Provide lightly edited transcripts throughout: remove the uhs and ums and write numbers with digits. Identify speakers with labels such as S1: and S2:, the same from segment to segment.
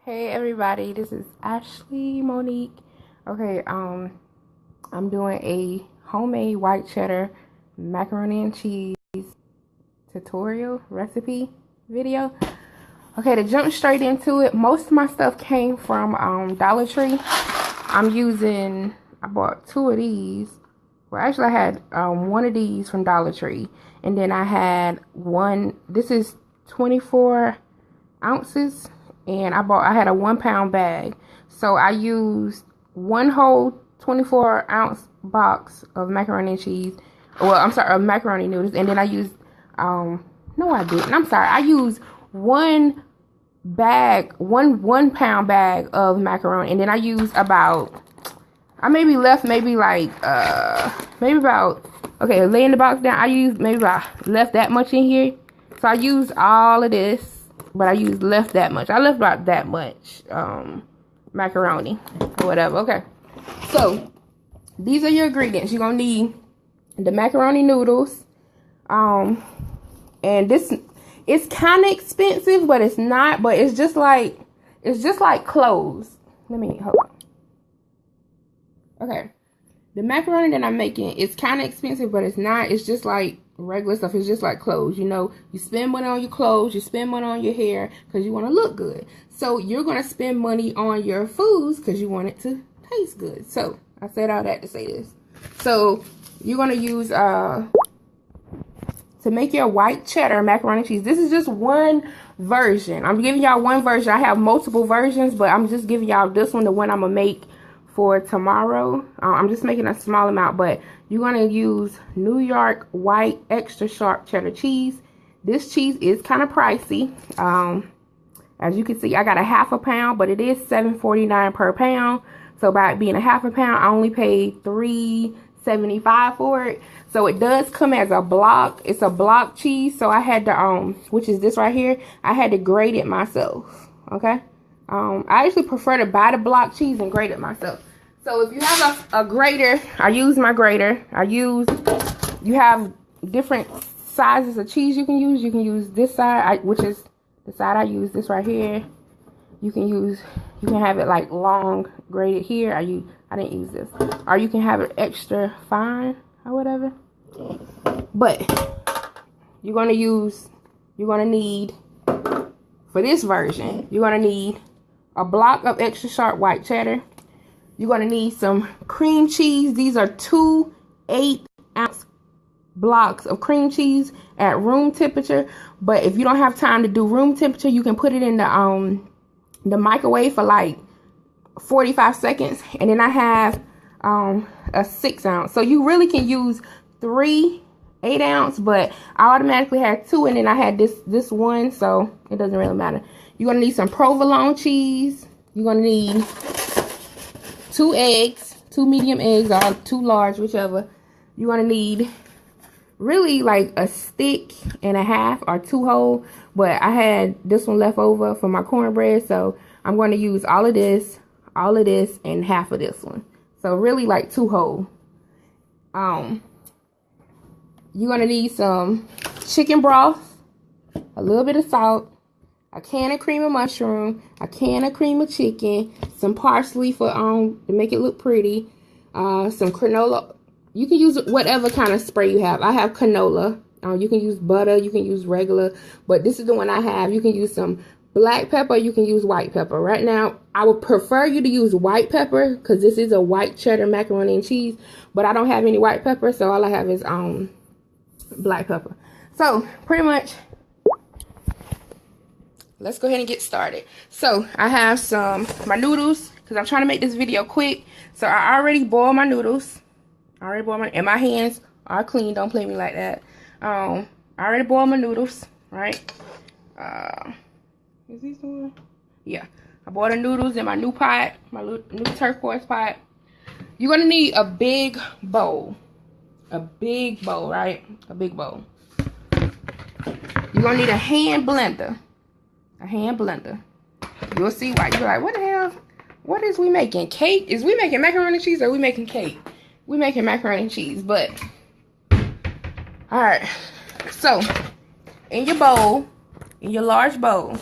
S1: Hey everybody, this is Ashley Monique. Okay, I'm doing a homemade white cheddar macaroni and cheese tutorial recipe video. Okay, to jump straight into it, most of my stuff came from Dollar Tree. I bought two of these. Well, actually I had one of these from Dollar Tree, and then I had one. This is 24 ounces. And I had a 1 pound bag. So I used one whole 24 ounce box of macaroni and cheese. Well, I'm sorry, of macaroni noodles. And then I used, no I didn't. I'm sorry. I used one pound bag of macaroni. And then I used maybe about, okay, laying the box down. Left that much in here. So I used all of this. But I left that much. I left about that much macaroni or whatever. Okay. So these are your ingredients. You're gonna need the macaroni noodles. And this, it's kind of expensive, but it's not. But it's just like clothes. Hold on. Okay. The macaroni that I'm making is kind of expensive, but it's not. It's just like regular stuff. Is just like clothes. You know, you spend money on your clothes, you spend money on your hair because you want to look good. So you're going to spend money on your foods because you want it to taste good. So I said all that to say this. So you're going to use to make your white cheddar macaroni and cheese. This is just one version. I'm giving y'all one version. I have multiple versions, but I'm just giving y'all this one, the one I'm gonna make for tomorrow. I'm just making a small amount, but you're going to use New York white extra sharp cheddar cheese. This cheese is kind of pricey. As you can see, I got a half a pound, but it is $7.49 per pound. So by it being a half a pound, I only paid $3.75 for it. So it does come as a block. It's a block cheese. So I had to, which is this right here, I had to grate it myself. Okay. I actually prefer to buy the block cheese and grate it myself. So if you have a grater, I use my grater. You have different sizes of cheese you can use. You can use this side, which is the side I use, this right here. You can have it like long grated here. I didn't use this. Or you can have it extra fine or whatever. But you're gonna need, for this version, you're gonna need a block of extra sharp white cheddar. You're going to need some cream cheese. These are 2 8-ounce blocks of cream cheese at room temperature. But if you don't have time to do room temperature, you can put it in the microwave for like 45 seconds. And then I have a 6 ounce. So you really can use 3 8-ounce, but I automatically had 2, and then I had this one, so it doesn't really matter. You're going to need some provolone cheese. You're going to need 2 eggs, 2 medium eggs, or 2 large, whichever. You're going to need really like a stick and a half or 2 whole, but I had this one left over for my cornbread, so I'm going to use all of this, and half of this one. So really like 2 whole. You're going to need some chicken broth, a little bit of salt, a can of cream of mushroom, a can of cream of chicken, some parsley for to make it look pretty, some canola. You can use whatever kind of spray you have. I have canola. You can use butter, you can use regular, but this is the one I have. You can use some black pepper, you can use white pepper. Right now, I would prefer you to use white pepper because this is a white cheddar macaroni and cheese, but I don't have any white pepper, so all I have is black pepper. So pretty much, let's go ahead and get started. So I have my noodles because I'm trying to make this video quick. So I already boiled my noodles. And my hands are clean. Don't play me like that. I already boiled my noodles, right? Is these the one? Yeah. I boiled the noodles in my new pot, my new turquoise pot. You're gonna need a big bowl. A big bowl, right? A big bowl. You're gonna need a hand blender. A hand blender. You'll see why. You're like, what the hell? What is we making? Cake? Is we making macaroni and cheese or are we making cake? We making macaroni and cheese, but alright. So in your bowl, in your large bowl,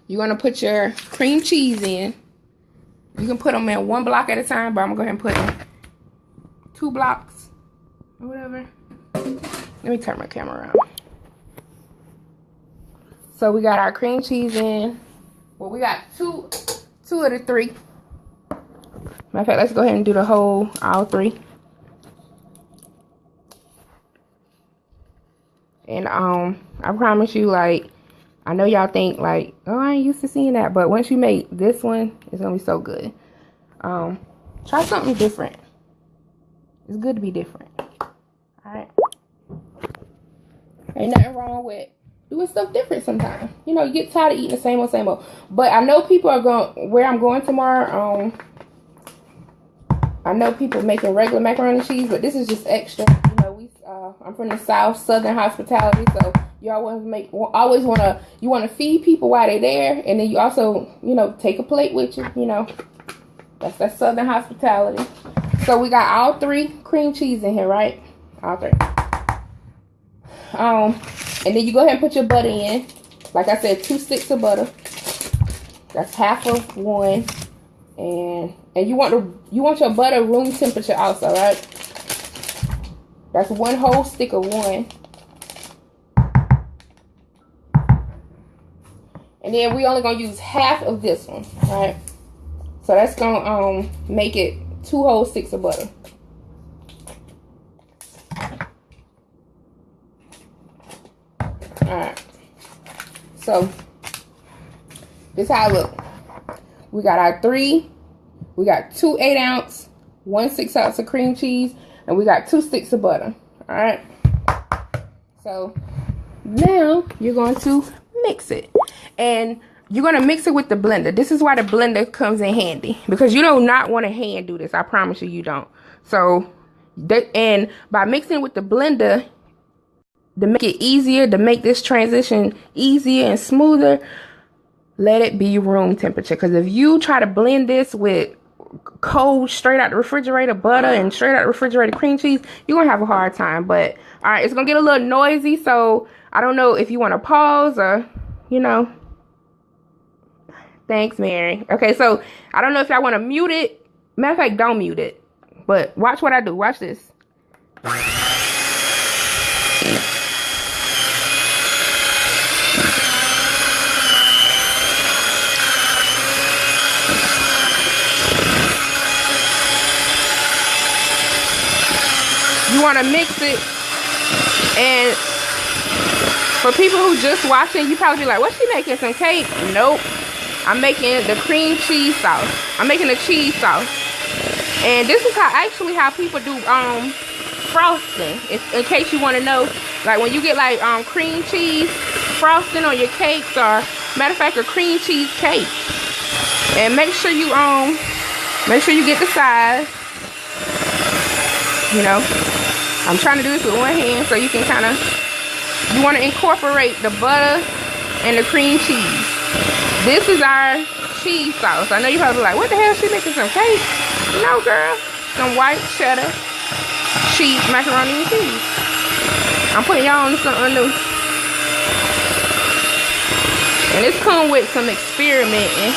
S1: you're going to put your cream cheese in. You can put them in 1 block at a time, but I'm going to go ahead and put in 2 blocks or whatever. Let me turn my camera around. So we got our cream cheese in. Well, we got two of the 3. Matter of fact, let's go ahead and do all 3. And I promise you, like, I know y'all think like, oh, I ain't used to seeing that, but once you make this one, it's gonna be so good. Try something different. It's good to be different. All right. Ain't nothing wrong with doing stuff different sometimes. You know, you get tired of eating the same old. But I know people are going where I'm going tomorrow. I know people making regular macaroni and cheese, but this is just extra. You know, I'm from the South, Southern hospitality, so you always want to feed people while they're there, and then you also, you know, take a plate with you. You know, that's Southern hospitality. So we got all 3 cream cheese in here, right? All 3. And then you go ahead and put your butter in. Like I said, 2 sticks of butter. That's half of one. And you want your butter room temperature also, right? That's 1 whole stick of 1. And then we only gonna use half of this one, right? So that's gonna make it 2 whole sticks of butter. Alright. So this is how it look. We got our 3. We got 2 8-ounce, 1 6-ounce of cream cheese, and we got 2 sticks of butter. Alright. So now you're going to mix it. And you're going to mix it with the blender. This is why the blender comes in handy. Because you do not want to hand do this. I promise you, you don't. So, and by mixing with the blender, to make it easier, to make this transition easier and smoother, let it be room temperature. Because if you try to blend this with cold, straight out the refrigerator butter and straight out the refrigerator cream cheese, you're going to have a hard time. But, all right, it's going to get a little noisy. So, I don't know if you want to pause or, you know. Thanks, Mary. Okay, so I don't know if y'all want to mute it. Matter of fact, don't mute it. But watch what I do. Watch this. You want to mix it. And for people who just watching, you probably be like, what's she making, some cake? Nope. I'm making the cream cheese sauce. I'm making the cheese sauce. And this is how people do frosting. In case you want to know, like when you get like cream cheese frosting on your cakes, or matter of fact, a cream cheese cake. And make sure you get the size. You know, I'm trying to do this with one hand so you can kind of, you want to incorporate the butter and the cream cheese. This is our cheese sauce. I know you probably like, what the hell, she making some cake? No, girl. Some white cheddar cheese, macaroni and cheese. I'm putting y'all on something new. And this comes with some experimenting.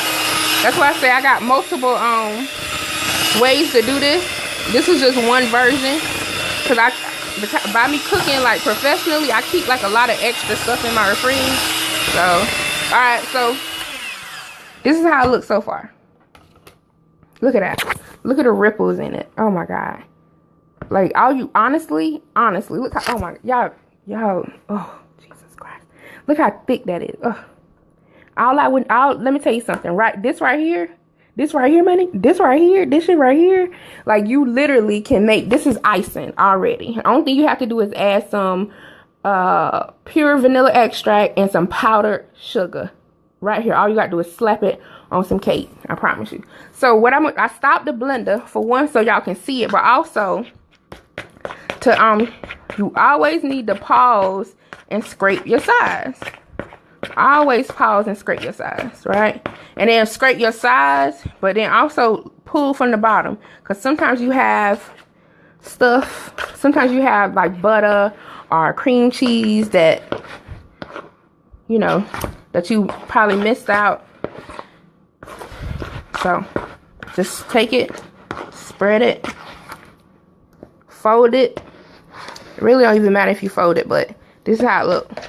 S1: That's why I say I got multiple ways to do this. This is just one version. Because by me cooking like professionally, I keep like a lot of extra stuff in my refrigerator. So, alright, so this is how it looks so far. Look at that. Look at the ripples in it. Oh my god. Like, all you honestly, look how, oh my, y'all, oh Jesus Christ. Look how thick that is. Ugh. Let me tell you something, right? This right here, money, this shit right here, like, you literally can make, this is icing already. The only thing you have to do is add some pure vanilla extract and some powdered sugar. Right here, all you gotta do is slap it on some cake. I promise you. So I stopped the blender for one, so y'all can see it, but also you always need to pause and scrape your sides. Always pause and scrape your sides, right? And then scrape your sides, but then also pull from the bottom, because sometimes you have stuff. Sometimes you have like butter or cream cheese that, you know, that you probably missed out. So just take it, spread it, fold it. It really don't even matter if you fold it, but this is how it looks.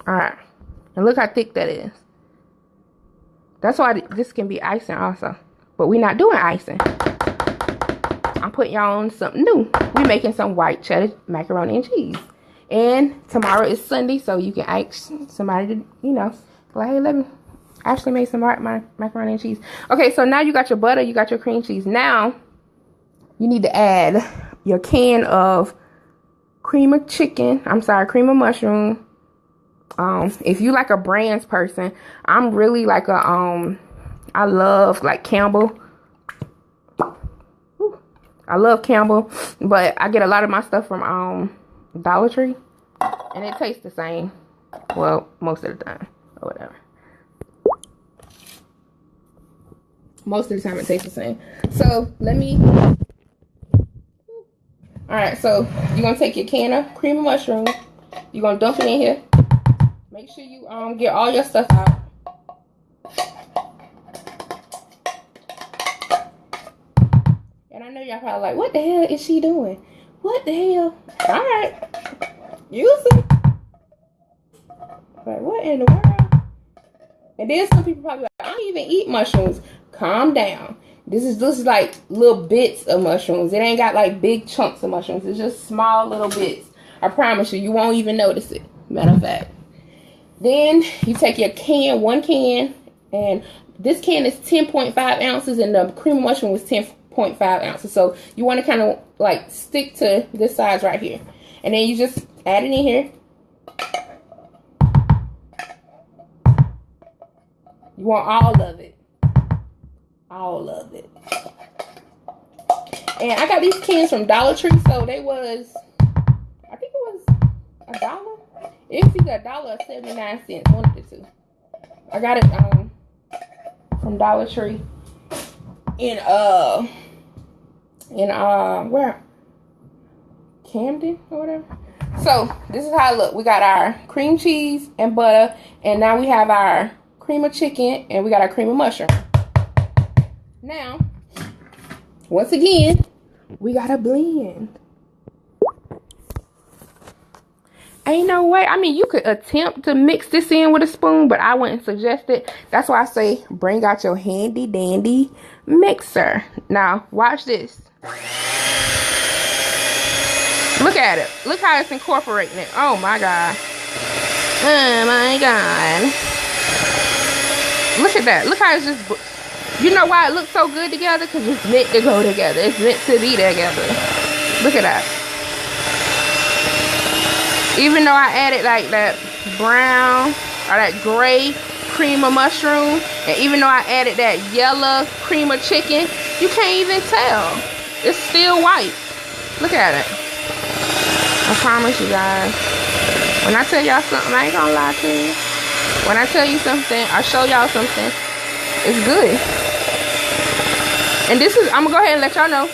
S1: Alright. And look how thick that is. That's why this can be icing also. But we're not doing icing. I'm putting y'all on something new. We're making some white cheddar macaroni and cheese. And tomorrow is Sunday, so you can ask somebody to, you know, like, hey, let me actually make some my macaroni and cheese. Okay, so now you got your butter, you got your cream cheese. Now, you need to add your can of cream of mushroom. If you like a brands person, I'm really like a, I love like Campbell. I love Campbell, but I get a lot of my stuff from Dollar Tree, and it tastes the same. Well, most of the time, or whatever. Most of the time it tastes the same. So let me. All right, so you're gonna take your can of cream of mushroom. You're gonna dump it in here. Make sure you get all your stuff out. And I know y'all probably like, what the hell is she doing? What the hell? All right, use it. Like, what in the world? And then some people probably like, I don't even eat mushrooms. Calm down. This is just like little bits of mushrooms. It ain't got like big chunks of mushrooms. It's just small little bits. I promise you, you won't even notice it. Matter of fact. Then you take your can, one can, and this can is 10.5 ounces, and the cream of mushroom was 10.5 ounces. So you want to kind of like stick to this size right here. And then you just add it in here. You want all of it. All of it. And I got these cans from Dollar Tree, so they was, I think it was $1. It's either $1 or 79 cents, one of the two. I got it from Dollar Tree in where? Camden or whatever. So this is how it look. We got our cream cheese and butter, and now we have our cream of chicken, and we got our cream of mushroom. Now, once again, we gotta blend. Ain't no way. I mean, you could attempt to mix this in with a spoon, but I wouldn't suggest it. That's why I say bring out your handy dandy mixer. Now, watch this. Look at it. Look how it's incorporating it. Oh my God. Oh my God. Look at that. Look how it's just... You know why it looks so good together? Because it's meant to go together. It's meant to be together. Look at that. Even though I added like that brown or that gray cream of mushroom, and even though I added that yellow cream of chicken, you can't even tell. It's still white. Look at it. I promise you guys. When I tell y'all something, I ain't gonna lie to you. When I tell you something, I show y'all something, it's good. And this is, I'm gonna go ahead and let y'all know,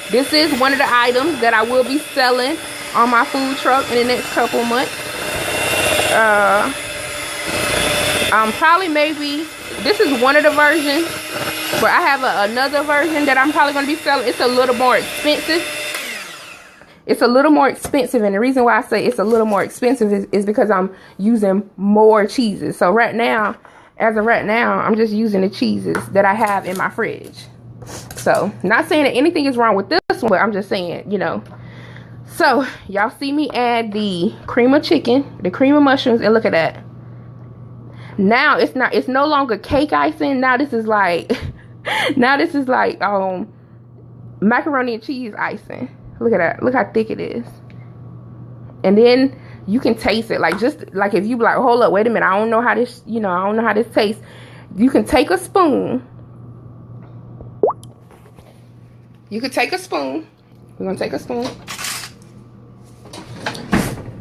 S1: this is one of the items that I will be selling on my food truck in the next couple months. Probably maybe, this is one of the versions, but I have another version that I'm probably gonna be selling. It's a little more expensive. It's a little more expensive, and the reason why I say it's a little more expensive is because I'm using more cheeses. So right now, as of right now, I'm just using the cheeses that I have in my fridge. So, not saying that anything is wrong with this one, but I'm just saying, you know. So, y'all see me add the cream of chicken, the cream of mushrooms, and look at that. Now, it's no longer cake icing. Now this is like, macaroni and cheese icing. Look at that. Look how thick it is. And then you can taste it. Like, just like if you be like, hold up, wait a minute, I don't know how this, I don't know how this tastes. You can take a spoon. You could take a spoon. We're gonna take a spoon.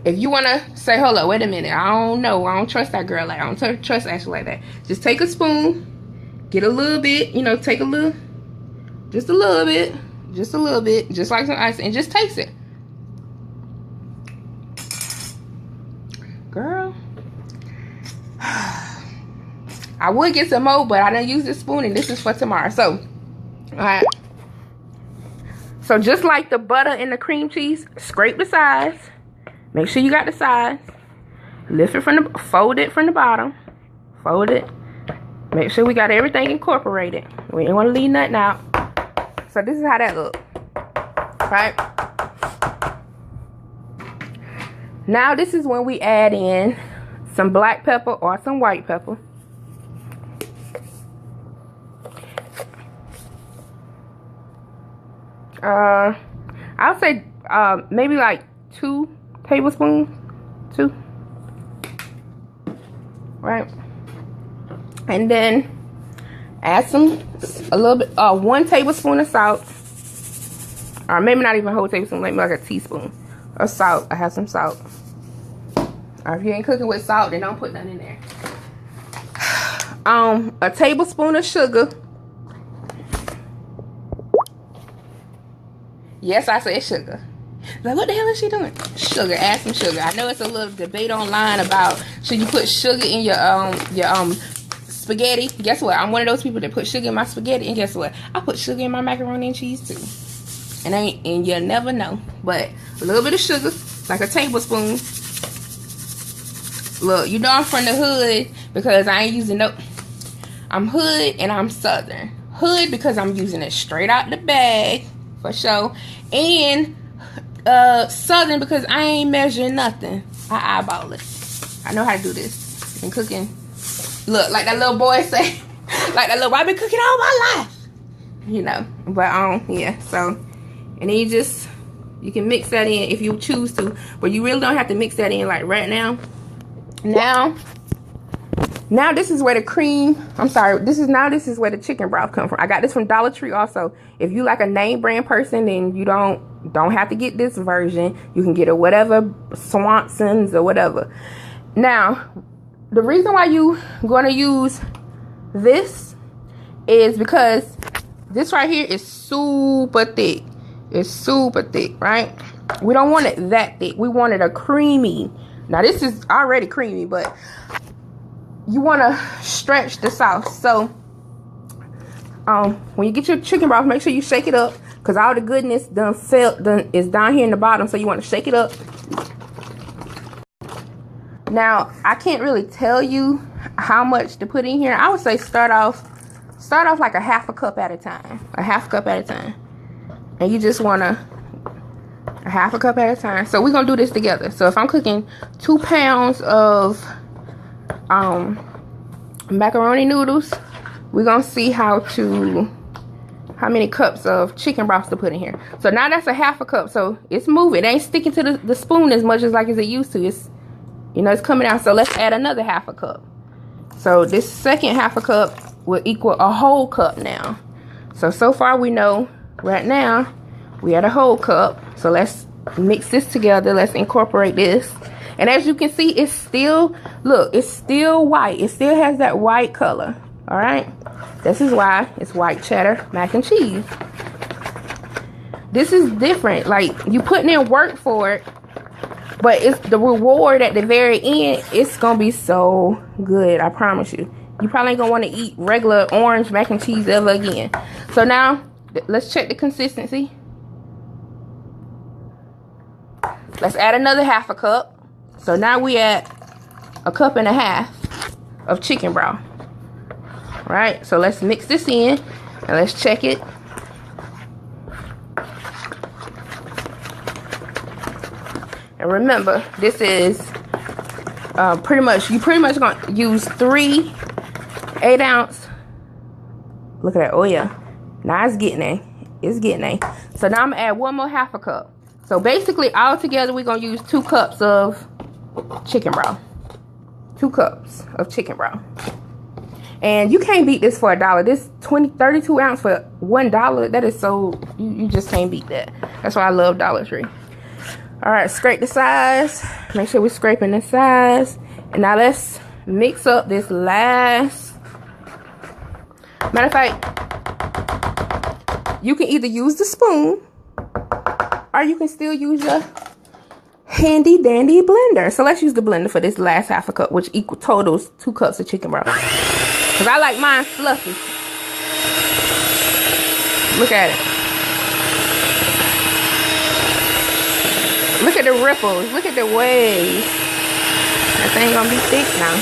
S1: If you wanna say, hold up, wait a minute, I don't know, I don't trust that girl, like, I don't trust Ashley like that. Just take a spoon, get a little bit, take a little, just a little bit, just like some ice, and just taste it. Girl, I I would get some more, but I done use this spoon, and this is for tomorrow. So, all right. So just like the butter and the cream cheese, scrape the sides. Make sure you got the sides. Lift it from the, fold it from the bottom. Fold it. Make sure we got everything incorporated. We ain't want to leave nothing out. So this is how that look. Right? Now this is when we add in some black pepper or some white pepper. I'll say maybe like 2 tablespoons. 2. Right? And then add a little bit, 1 tablespoon of salt. Or maybe not even a whole tablespoon, maybe like a teaspoon of salt. I have some salt. Or if you ain't cooking with salt, then don't put nothing in there. A tablespoon of sugar. Yes, I said sugar. Like, what the hell is she doing? Sugar. Add some sugar. I know it's a little debate online about should you put sugar in your spaghetti. Guess what? I'm one of those people that put sugar in my spaghetti, and guess what? I put sugar in my macaroni and cheese too. And you'll never know. But a little bit of sugar, like a tablespoon. Look, you know I'm from the hood because I ain't using no. I'm hood and I'm southern. Hood because I'm using it straight out the bag for sure, and southern because I ain't measuring nothing. I eyeball it. I know how to do this. Been cooking. Look, like that little boy say, like that little. I've been cooking all my life. You know, but yeah. So, and then you can mix that in if you choose to, but you really don't have to mix that in like right now. Now this is where the cream, this is where the chicken broth come from. I got this from Dollar Tree also. If you like a name brand person, then you don't have to get this version. You can get a whatever, Swanson's or whatever. Now, the reason why you going to use this is because this right here is super thick. It's super thick, right? We don't want it that thick. We want it a creamy. Now this is already creamy, but you want to stretch the sauce. So when you get your chicken broth, make sure you shake it up, because all the goodness is down here in the bottom. So you want to shake it up. Now I can't really tell you how much to put in here. I would say start off like a half a cup at a time. And you just want to a half a cup at a time. So we're gonna do this together. So if I'm cooking 2 pounds of macaroni noodles, we're gonna see how many cups of chicken broth to put in here. So now that's a half a cup. So it's moving. It ain't sticking to the spoon as much as it used to. It's, you know, it's coming out. So let's add another half a cup. So this second half a cup will equal a whole cup now. So far we know right now we add a whole cup. So let's mix this together. Let's incorporate this. And as you can see, it's still, look, it's still white. It still has that white color. All right. This is why it's white cheddar mac and cheese. This is different. Like, you putting in work for it, but it's the reward at the very end. It's going to be so good. I promise you. You probably ain't going to want to eat regular orange mac and cheese ever again. So now let's check the consistency. Let's add another half a cup. So now we add a cup and a half of chicken broth. Right? So let's mix this in and let's check it. And remember, this is pretty much gonna use 3 8-ounce. Look at that. Oh yeah. Now it's getting there. It's getting there. So now I'm gonna add 1 more half a cup. So basically, all together, we're going to use 2 cups of chicken broth. 2 cups of chicken broth. And you can't beat this for $1. This 32 ounce for $1. That is so, you just can't beat that. That's why I love Dollar Tree. All right, scrape the sides. Make sure we're scraping the sides. And now let's mix up this last. Matter of fact, you can either use the spoon, or you can still use your handy dandy blender. So let's use the blender for this last half a cup, which totals 2 cups of chicken broth. Because I like mine fluffy. Look at it. Look at the ripples. Look at the waves. That thing gonna be thick now.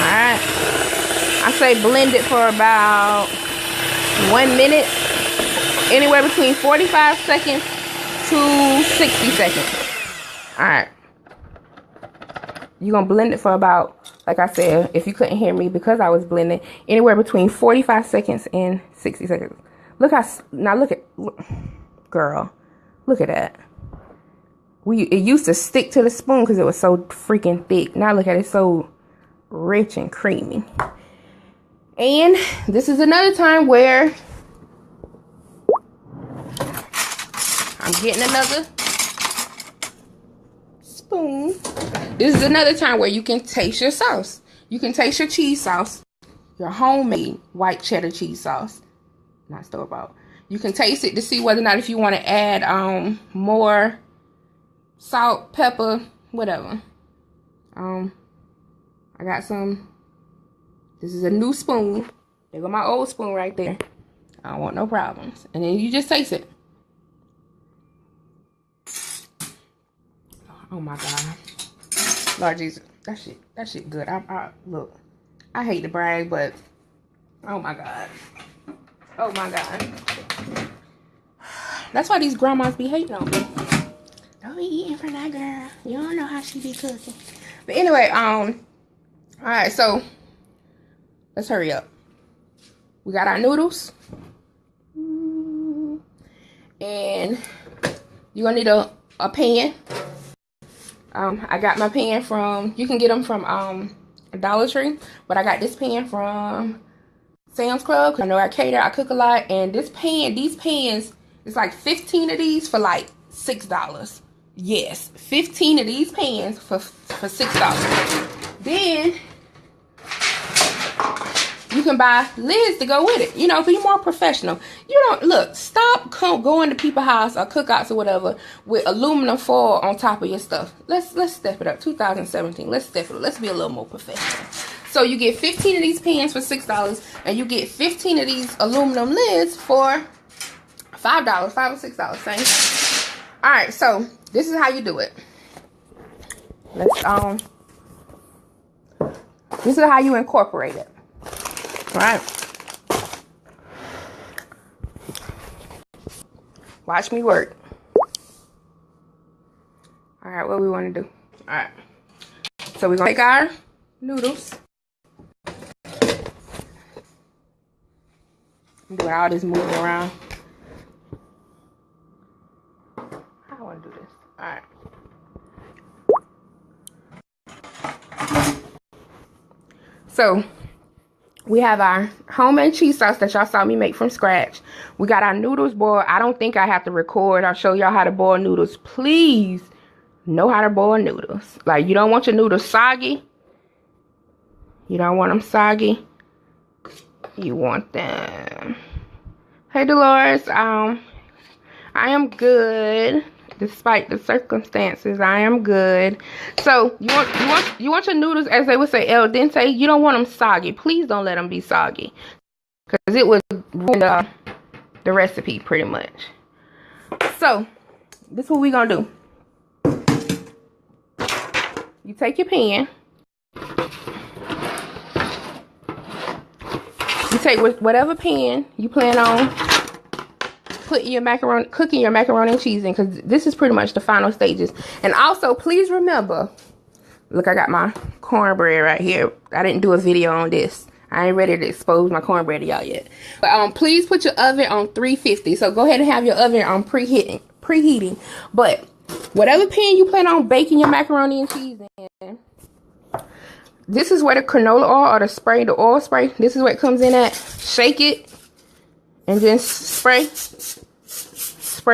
S1: Alright. I say blend it for about 1 minute. Anywhere between 45 seconds to 60 seconds. Alright. You're going to blend it for about, like I said, if you couldn't hear me because I was blending, anywhere between 45 seconds and 60 seconds. Look how, now look at, girl, look at that. It used to stick to the spoon because it was so freaking thick. Now look at it, it's so rich and creamy. And this is another time where I'm getting another spoon. This is another time where you can taste your sauce. You can taste your cheese sauce, your homemade white cheddar cheese sauce, not store-bought. You can taste it to see whether or not if you want to add more salt, pepper, whatever. I got some. This is a new spoon. There go my old spoon right there. I don't want no problems. And then you just taste it. Oh my God. Lord Jesus. That shit good. Look. I hate to brag, but oh my God. Oh my God. That's why these grandmas be hating on me. Don't be eating from that girl. You don't know how she be cooking. But anyway, alright, so let's hurry up. We got our noodles. And you're gonna need a pan. I got my pan from, you can get them from Dollar Tree, but I got this pan from Sam's Club, because I know I cater, I cook a lot, and these pans, it's like 15 of these for like $6. Yes, 15 of these pans for $6. Then you can buy lids to go with it. You know, be more professional. You don't, look, stop going to people's house or cookouts or whatever with aluminum foil on top of your stuff. Let's step it up. 2017. Let's step it up. Let's be a little more professional. So you get 15 of these pans for $6, and you get 15 of these aluminum lids for $5, $5 or $6, same. All right, so this is how you do it. This is how you incorporate it. All right. Watch me work. All right, what we want to do. All right. So we're going to take our noodles. I'm doing all this moving around. How do I want to do this? All right. So we have our homemade cheese sauce that y'all saw me make from scratch. We got our noodles boiled. I don't think I have to record. I'll show y'all how to boil noodles. Please know how to boil noodles. Like, you don't want your noodles soggy. You don't want them soggy. You want them. Hey, Dolores. I am good. Despite the circumstances, I am good. So you want your noodles, as they would say, al dente. You don't want them soggy. Please don't let them be soggy, because it would ruin the recipe pretty much. So this is what we're gonna do. You take your pan. You take whatever pan you plan on cooking your macaroni and cheese in, because this is pretty much the final stages. And also, please remember, look, I got my cornbread right here. I didn't do a video on this. I ain't ready to expose my cornbread to y'all yet. But please put your oven on 350. So go ahead and have your oven on preheating. But whatever pan you plan on baking your macaroni and cheese in, this is where the canola oil or the oil spray, this is where it comes in at. Shake it. And then spray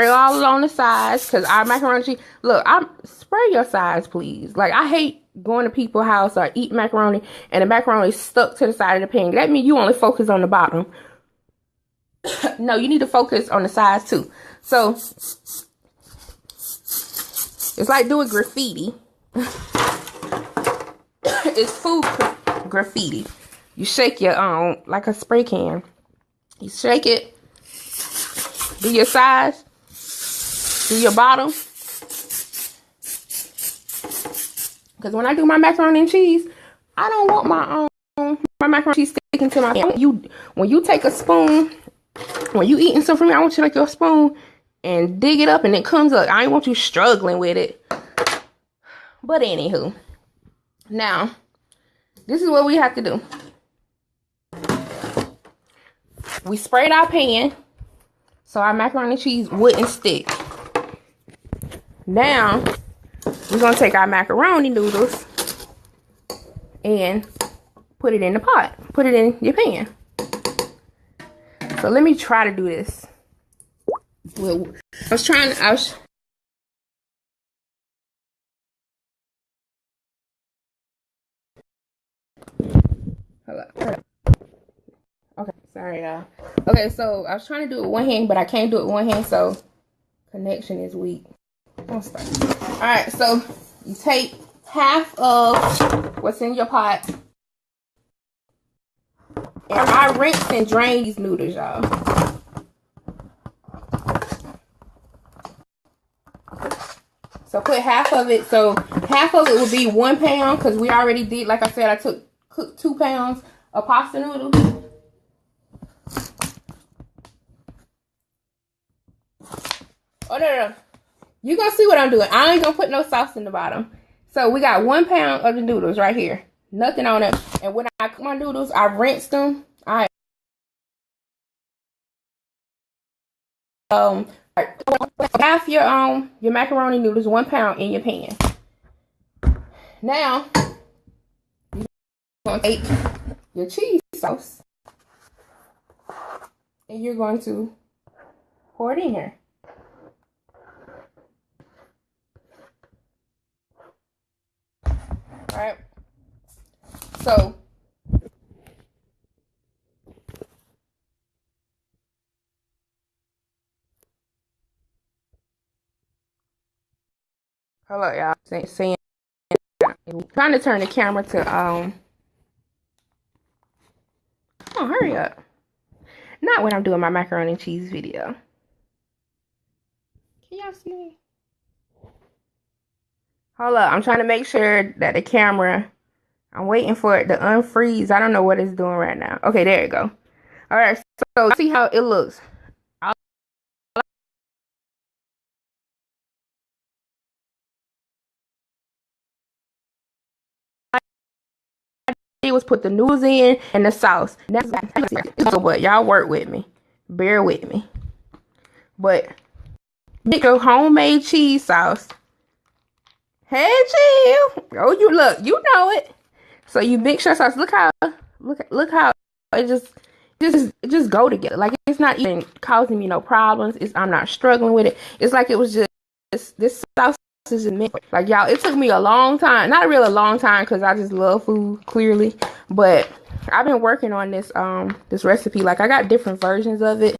S1: all along the sides, because our macaroni cheese, look, spray your sides, please. Like, I hate going to people's house or eat macaroni and the macaroni is stuck to the side of the pan. That means you only focus on the bottom. No, you need to focus on the sides too. So it's like doing graffiti. It's food graffiti. You shake your like a spray can. You shake it. Do your sides. Do your bottom. Because when I do my macaroni and cheese, I don't want my macaroni and cheese sticking to my hand. When you take a spoon, when you eating something from me, I want you to take your spoon and dig it up and it comes up. I ain't want you struggling with it. But anywho, now this is what we have to do. We sprayed our pan so our macaroni and cheese wouldn't stick. Now we're gonna take our macaroni noodles and put it in the pot. Put it in your pan. So let me try to do this. Well, I was hello. Okay, sorry y'all. Okay, so I was trying to do it with one hand, but I can't do it with one hand, so connection is weak. Alright, so you take half of what's in your pot. And I rinse and drain these noodles, y'all. So put half of it. So half of it will be 1 pound because we already did, like I said, I cooked 2 pounds of pasta noodles. Oh, no. You're going to see what I'm doing. I ain't going to put no sauce in the bottom. So we got 1 pound of the noodles right here. Nothing on it. And when I cook my noodles, I rinse them. Half your macaroni noodles, 1 pound in your pan. Now you're gonna take your cheese sauce and you're going to pour it in here. All right. So hello, y'all. Saying I'm trying to turn the camera to oh, hurry up. Not when I'm doing my macaroni and cheese video. Can y'all see me? Hold up. I'm trying to make sure that the camera, I'm waiting for it to unfreeze. I don't know what it's doing right now. Okay, there you go. All right. So see how it looks. Was put the noodles in and the sauce. But y'all work with me. Bear with me. But make your homemade cheese sauce. Hey, chill. Oh, you look. You know it. So you mix your sauce. Look how it just go together. Like it's not even causing me no problems. I'm not struggling with it. It's like it was just this sauce. Like y'all, it took me a long time, not really a long time because I just love food clearly, but I've been working on this this recipe. Like I got different versions of it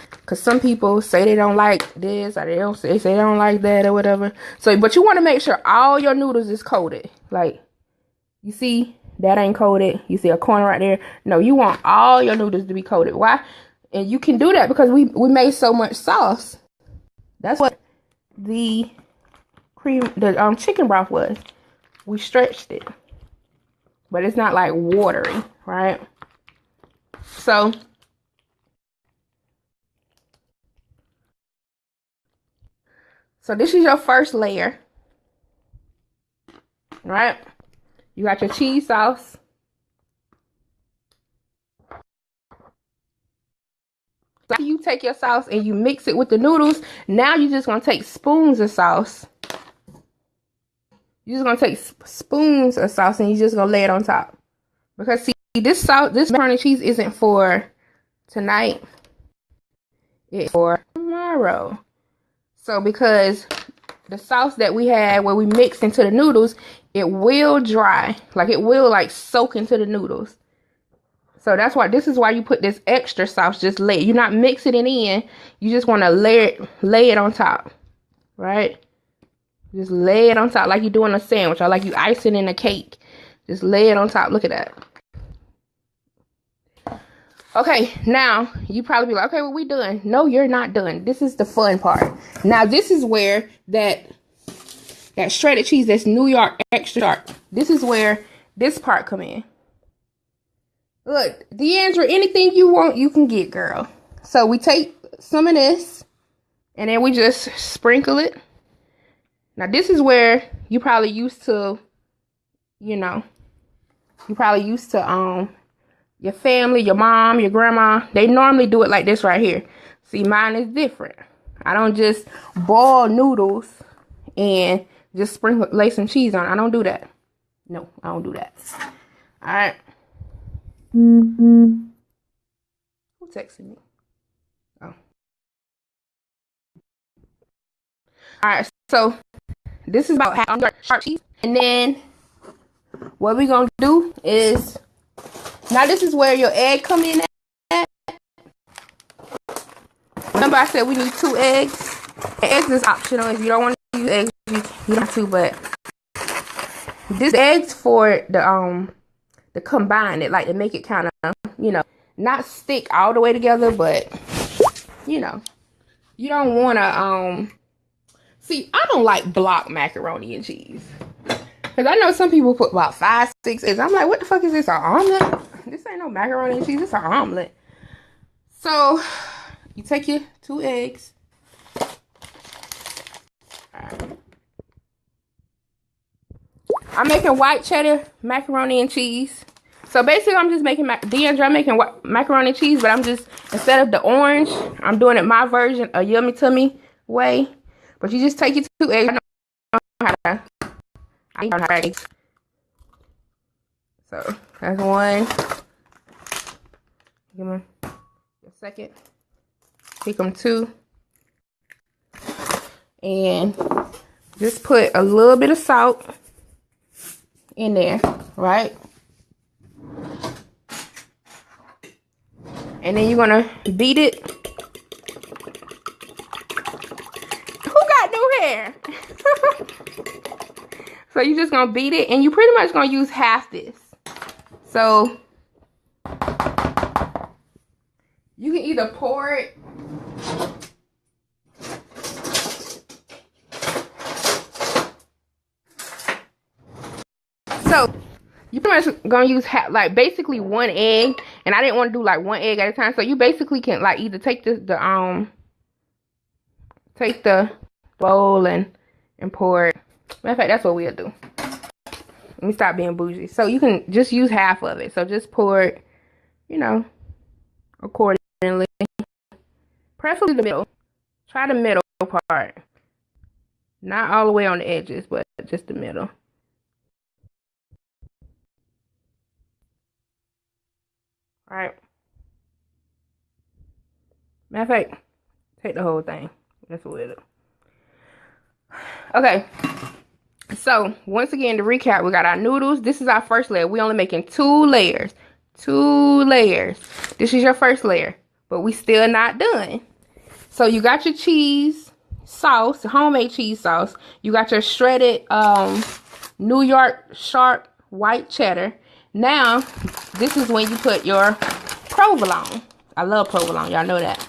S1: because some people say they don't like this or they say they don't like that or whatever. So but you want to make sure all your noodles is coated. Like you see that ain't coated, you see a corner right there. No, you want all your noodles to be coated. Why? And you can do that because we made so much sauce. That's what the chicken broth was. We stretched it, but it's not like watery, right? So this is your first layer, right? You got your cheese sauce. So you take your sauce and you mix it with the noodles. Now you're just gonna take spoons of sauce. You're just gonna take spoons of sauce and you're just gonna lay it on top. Because see, this macaroni cheese isn't for tonight. It's for tomorrow. So because the sauce that we had where we mixed into the noodles, it will dry. Like it will like soak into the noodles. So that's why, this is why you put this extra sauce, just lay it. You're not mixing it in. You just want to lay it on top, right? Just lay it on top like you're doing a sandwich or like you icing in a cake. Just lay it on top. Look at that. Okay, now you probably be like, okay, well, we done. No, you're not done. This is the fun part. Now, this is where that shredded cheese, that's New York extra sharp. This is where this part come in. Look, Deandra, anything you want, you can get, girl. So we take some of this, and then we just sprinkle it. Now, this is where you probably used to, you know, your family, your mom, your grandma. They normally do it like this right here. See, mine is different. I don't just boil noodles and just lay some cheese on it. I don't do that. No, I don't do that. All right. Who texted me? Oh. All right, so this is about how sharp cheese. And then what we're going to do is, now this is where your egg come in at. Remember I said we need 2 eggs? And eggs is optional. If you don't want to use eggs, you don't have to, but this eggs for the combine it, like to make it kind of, you know, not stick all the way together, but you know, you don't want to see, I don't like block macaroni and cheese, because I know some people put about 5, 6 eggs. I'm like, what the fuck is this, an omelet? This ain't no macaroni and cheese, it's an omelet. So you take your 2 eggs. Alright. I'm making white cheddar macaroni and cheese. So basically, I'm just making Deandra, I'm making macaroni and cheese, but I'm just, instead of the orange, I'm doing it my version, a yummy tummy way. But you just take your 2 eggs. I know how to eggs. So that's 1. Give me a second. Pick them 2. And just put a little bit of salt in there, right? And then you're gonna beat it. Who got new hair? So you're just gonna beat it, and you pretty much gonna use half this. So you can either pour it you pretty much gonna use like basically 1 egg, and I didn't want to do like 1 egg at a time. So you basically can like either take the bowl and pour it. Matter of fact, that's what we'll do. Let me stop being bougie. So you can just use half of it. So just pour it, you know, accordingly. Preferably the middle. Try the middle part. Not all the way on the edges, but just the middle. Alright. Matter of fact, take the whole thing. That's what we'll do. Okay. So, once again, to recap, we got our noodles. This is our first layer. We're only making 2 layers. 2 layers. This is your first layer. But we still not done. So, you got your cheese sauce, homemade cheese sauce. You got your shredded New York sharp white cheddar. Now, this is when you put your provolone. I love provolone. Y'all know that.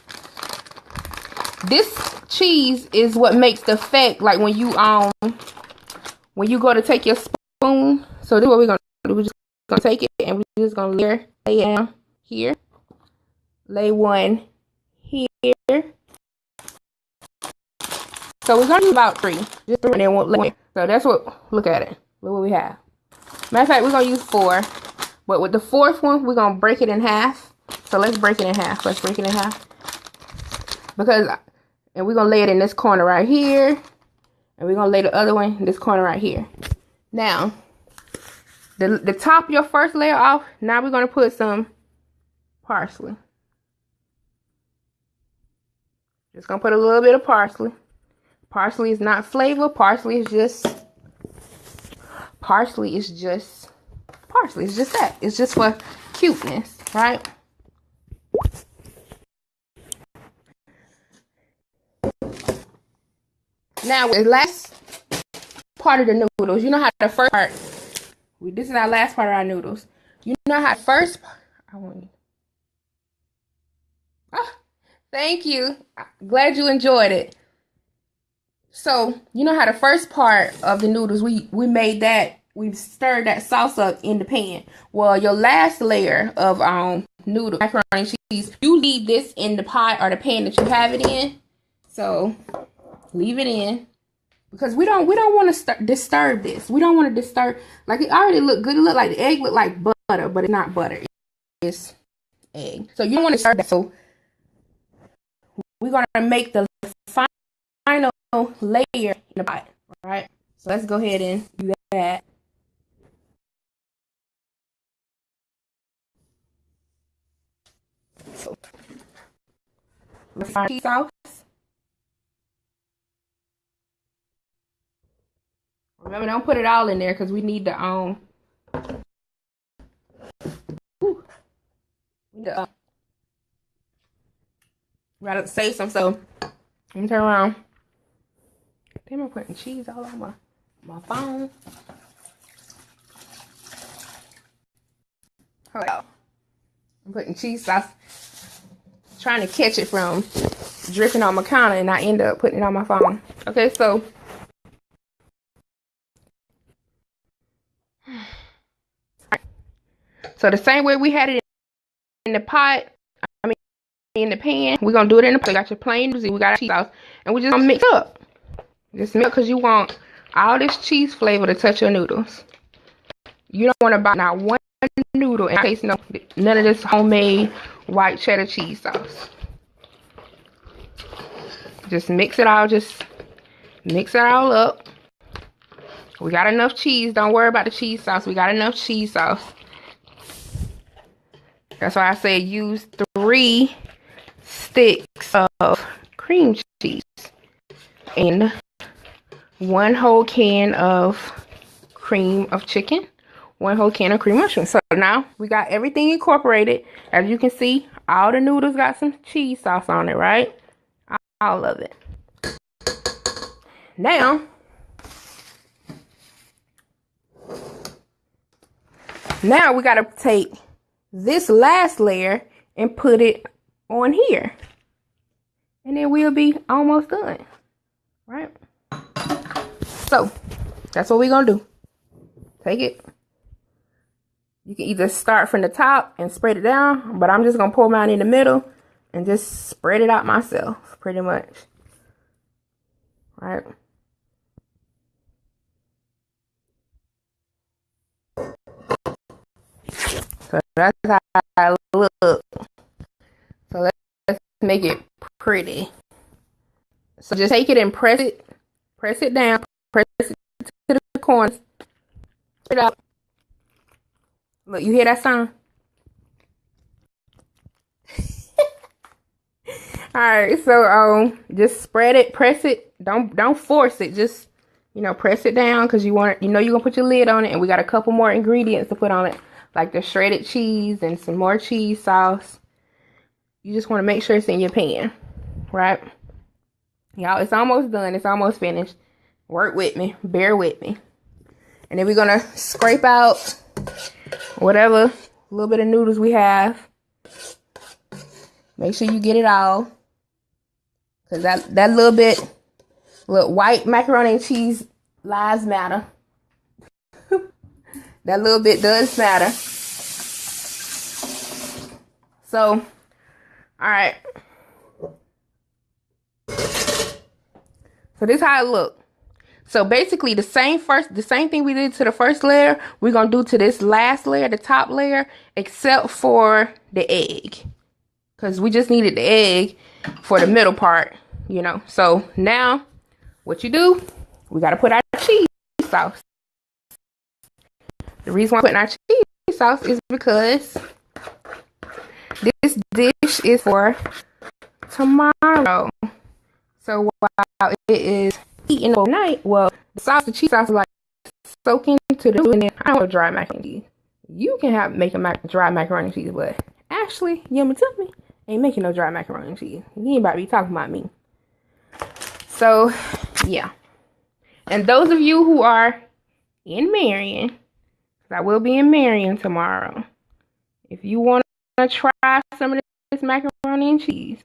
S1: This cheese is what makes the effect, like when you go to take your spoon. So this is what we're gonna do. We're just gonna take it and we're just gonna lay it down here. Lay 1 here. So we're gonna do about 3. Just 3 and then 1. So that's what, look at it. Look what we have. Matter of fact, we're gonna use 4. But with the 4th one, we're gonna break it in half. So let's break it in half. Let's break it in half. And we're gonna lay it in this corner right here. And we're gonna lay the other one in this corner right here. Now, the top of your first layer off, now we're gonna put some parsley. Just gonna put a little bit of parsley. Parsley is not flavor. Parsley is just parsley. It's just that. It's just for cuteness. right? Now, the last part of the noodles, you know how the first part, this is our last part of our noodles. You know how first, I want you. Ah, thank you. Glad you enjoyed it. So, you know how the first part of the noodles, we made that, we stirred that sauce up in the pan. Well, your last layer of noodle, macaroni cheese, you leave this in the pot or the pan that you have it in. So, leave it in. Because we don't want to disturb this. We don't want to disturb, like it already looked good. It looked like the egg looked like butter, but it's not butter. It's egg. So you don't want to disturb that. So we're going to make the final layer in the pot, right? So let's go ahead and do that. So let's find cheese sauce. Remember, don't put it all in there because we need the we gotta save some. So let me turn around. Damn, I'm putting cheese all on my phone. Hold on. I'm putting cheese sauce, trying to catch it from dripping on my counter, and I end up putting it on my phone. Okay, so the same way we had it in the pot, I mean in the pan, we're gonna do it in the pot. We got your plain, we got our cheese sauce, and we're just gonna mix up. Just mix, because you want all this cheese flavor to touch your noodles. You don't want to buy not one noodle and taste none of this homemade white cheddar cheese sauce. Just mix it all, just mix it all up. We got enough cheese. Don't worry about the cheese sauce. We got enough cheese sauce. That's why I say use 3 sticks of cream cheese and 1 whole can of cream of chicken, 1 whole can of cream mushroom. So now we got everything incorporated. As you can see, all the noodles got some cheese sauce on it, right? All of it. Now, we got to take this last layer and put it on here. And then we'll be almost done. Right? So, that's what we're going to do. Take it. You can either start from the top and spread it down, but I'm just going to pour mine in the middle and just spread it out myself, pretty much. Right? So that's how I look. So let's make it pretty. So just take it and press it down, press it to the corners, spread it out. Look, you hear that sound? All right, so just spread it, press it. Don't force it. Just, press it down, because you're gonna put your lid on it, and we got a couple more ingredients to put on it, like the shredded cheese and some more cheese sauce. You just want to make sure it's in your pan, right? Y'all, it's almost done. It's almost finished. Work with me. Bear with me. And then we're gonna scrape out whatever little bit of noodles we have. Make sure you get it all, because that little white macaroni and cheese lives matter. That little bit does matter. So, all right. So this is how it look. So basically the same thing we did to the first layer, we're gonna do to this last layer, the top layer, except for the egg, because we just needed the egg for the middle part, So now what you do, we gotta put our cheese sauce. The reason why I'm putting our cheese sauce is because this dish is for tomorrow. So while it is eating overnight, well, the cheese sauce is like soaking to the, and then I don't dry macaroni cheese. You can make a dry macaroni cheese, but Actually, Yummy took me. Ain't making no dry macaroni and cheese. He ain't about to be talking about me. So, yeah. And those of you who are in Marion, 'cause I will be in Marion tomorrow. If you want to try some of this macaroni and cheese,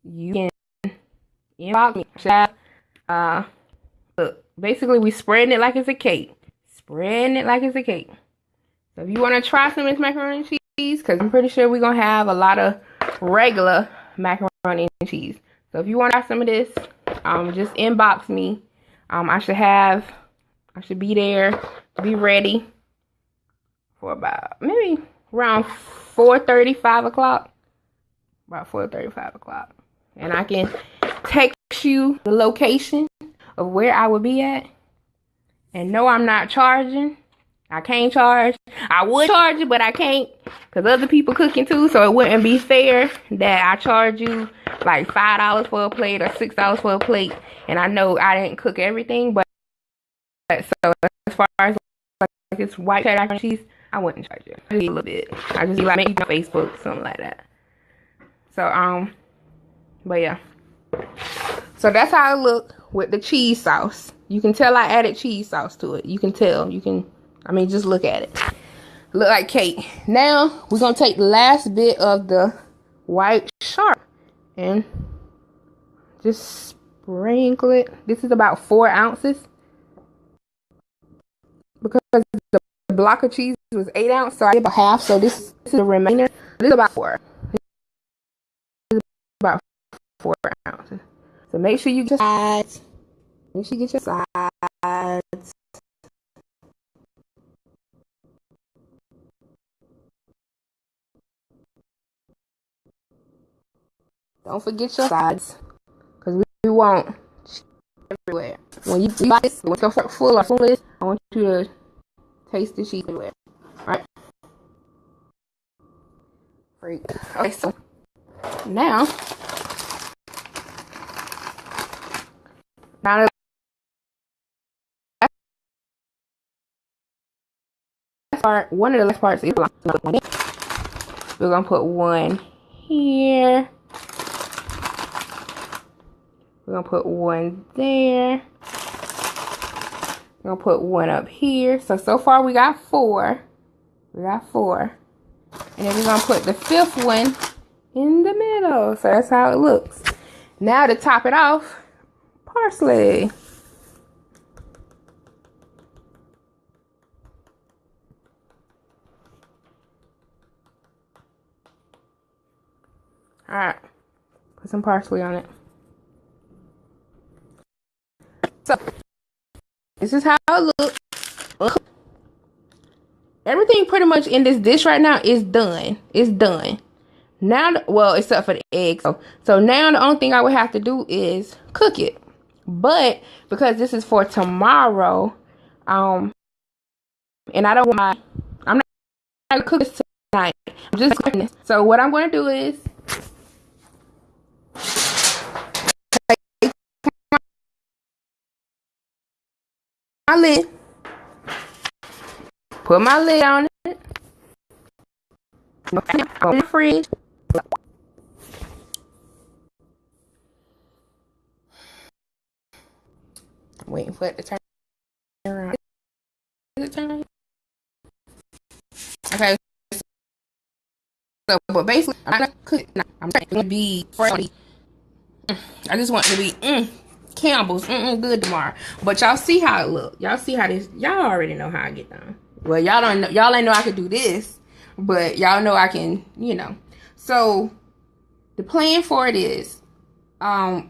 S1: you can inbox me. Look, basically we spreading it like it's a cake. Spreading it like it's a cake. So if you want to try some of this macaroni and cheese, because I'm pretty sure we're going to have a lot of regular macaroni and cheese. So if you want to try some of this, just inbox me. I should be there to be ready for about maybe around 4:30, 5 o'clock. About 4:30, 5 o'clock. And I can text you the location of where I would be at. And no, I'm not charging. I can't charge. I would charge you, but I can't because other people cooking too. So it wouldn't be fair that I charge you like $5 for a plate or $6 for a plate. And I know I didn't cook everything, but so as far as like this white cheddar cheese, I wouldn't charge you. Just a little bit. I just like maybe on Facebook, something like that. So but yeah. So that's how it look with the cheese sauce. You can tell I added cheese sauce to it. You can tell. Just look at it. Look like cake. Now, we're going to take the last bit of the white sharp and just sprinkle it. This is about 4 ounces. Because the block of cheese was 8 ounces, so I did about half. So this is the remainder. This is about 4. This is about 4 ounces. So make sure you get your sides. Make sure you get your sides. Don't forget your sides, because we want everywhere. When you buy this, once your fork full or fullest, I want you to taste the cheese everywhere. Alright? Freak. Okay, so now one of the last parts is we're gonna put one here. We're gonna put one there. We're gonna put one up here. So far we got 4. We got 4. And then we're gonna put the 5th one in the middle. So that's how it looks. Now to top it off, parsley. Alright. Put some parsley on it. So, this is how it looks. Everything pretty much in this dish right now is done. It's done. Now, well, except for the eggs. So now the only thing I would have to do is cook it. But because this is for tomorrow, and I don't want I'm not gonna cook this tonight. I'm just cooking this. So what I'm gonna do is my lid. Put my lid on it. Go in the fridge. Waiting for it to turn around. Is it turning? Okay. So, but basically, I'm not cooking. I'm trying to be fresh. I just want to be Campbell's good tomorrow. But y'all see how it look. Y'all see how this. Y'all already know how I get done. Well, y'all don't know. Y'all ain't know I could do this, but y'all know I can. So the plan for it is, I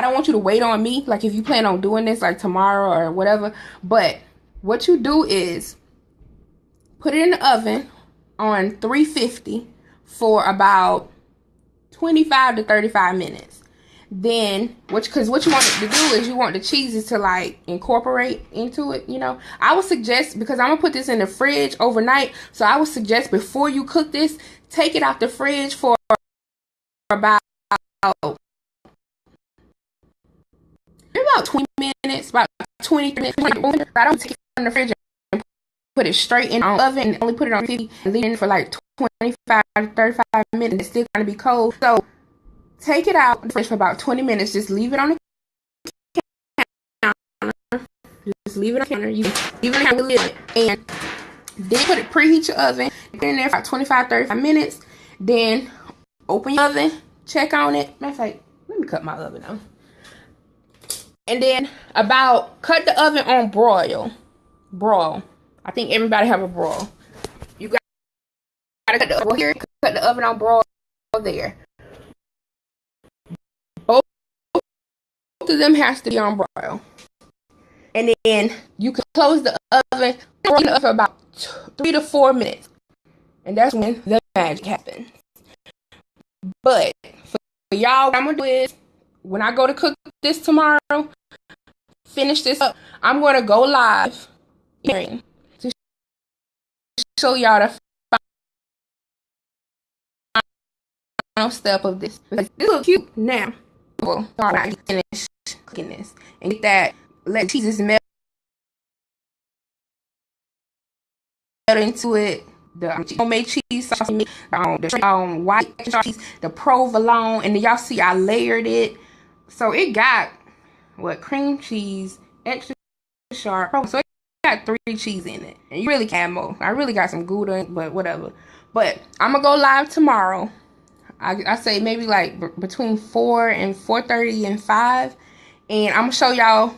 S1: don't want you to wait on me. Like if you plan on doing this like tomorrow or whatever. But what you do is put it in the oven on 350 for about 25 to 35 minutes. Then, because what you want it to do is you want the cheeses to like incorporate into it, I would suggest, because I'm going to put this in the fridge overnight, so I would suggest before you cook this, take it out the fridge for about 20 minutes, about 20 minutes. I don't take it from the fridge put it straight in the oven and only put it on 50 and leave it for like 25 to 35 minutes. It's still going to be cold. So take it out for about 20 minutes. Just leave it on the counter. Just leave it on the counter. You leave it on the lid. And then preheat your oven. Put it in there for about 25, 35 minutes. Then open your oven. Check on it. Matter of fact, let me cut my oven on. And then cut the oven on broil. I think everybody have a broil. You gotta cut the oven here, cut the oven on broil there. Both of them has to be on broil. And then you can close the oven for about 3 to 4 minutes. And that's when the magic happens. But for y'all, what I'm gonna do is when I go to cook this tomorrow, finish this up, I'm gonna go live to show y'all the final step of this. This looks cute now. Well, I finish cooking this and get that. Let cheeses melt into it. The homemade cheese sauce, the white cheese, the provolone, and then y'all see I layered it. So it got cream cheese, extra sharp. So it got 3 cheese in it, and you really can't more. I really got some Gouda, but whatever. But I'm gonna go live tomorrow. I say maybe like between 4 and 4:30 and 5, and I'm gonna show y'all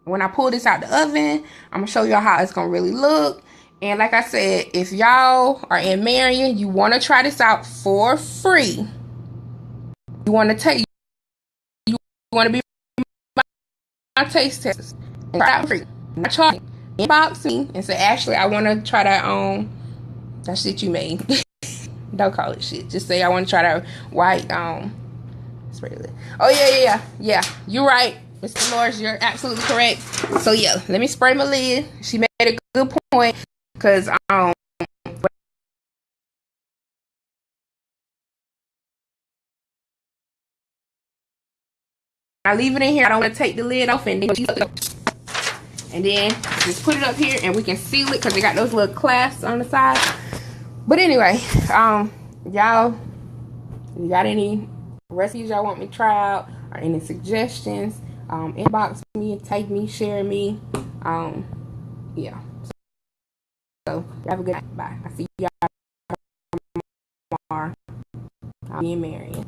S1: when I pull this out the oven. I'm gonna show y'all how it's gonna really look. And like I said, if y'all are in Marion, you want to try this out for free. You want to be my taste testers and try it out free. Not charging. Inbox me and say, Ashley, I want to try that shit you made. Don't call it shit. Just say I want to try that white spray lid. Oh yeah. You're right, Mr. Lawrence. You're absolutely correct. So yeah, let me spray my lid. She made a good point. Because I leave it in here. I don't want to take the lid off and then just put it up here and we can seal it because they got those little clasps on the side. But anyway, y'all, you got any recipes y'all want me to try out or any suggestions? Inbox me, tag me, share me. Yeah. So have a good night. Bye. I see y'all tomorrow. I'll be in Marion.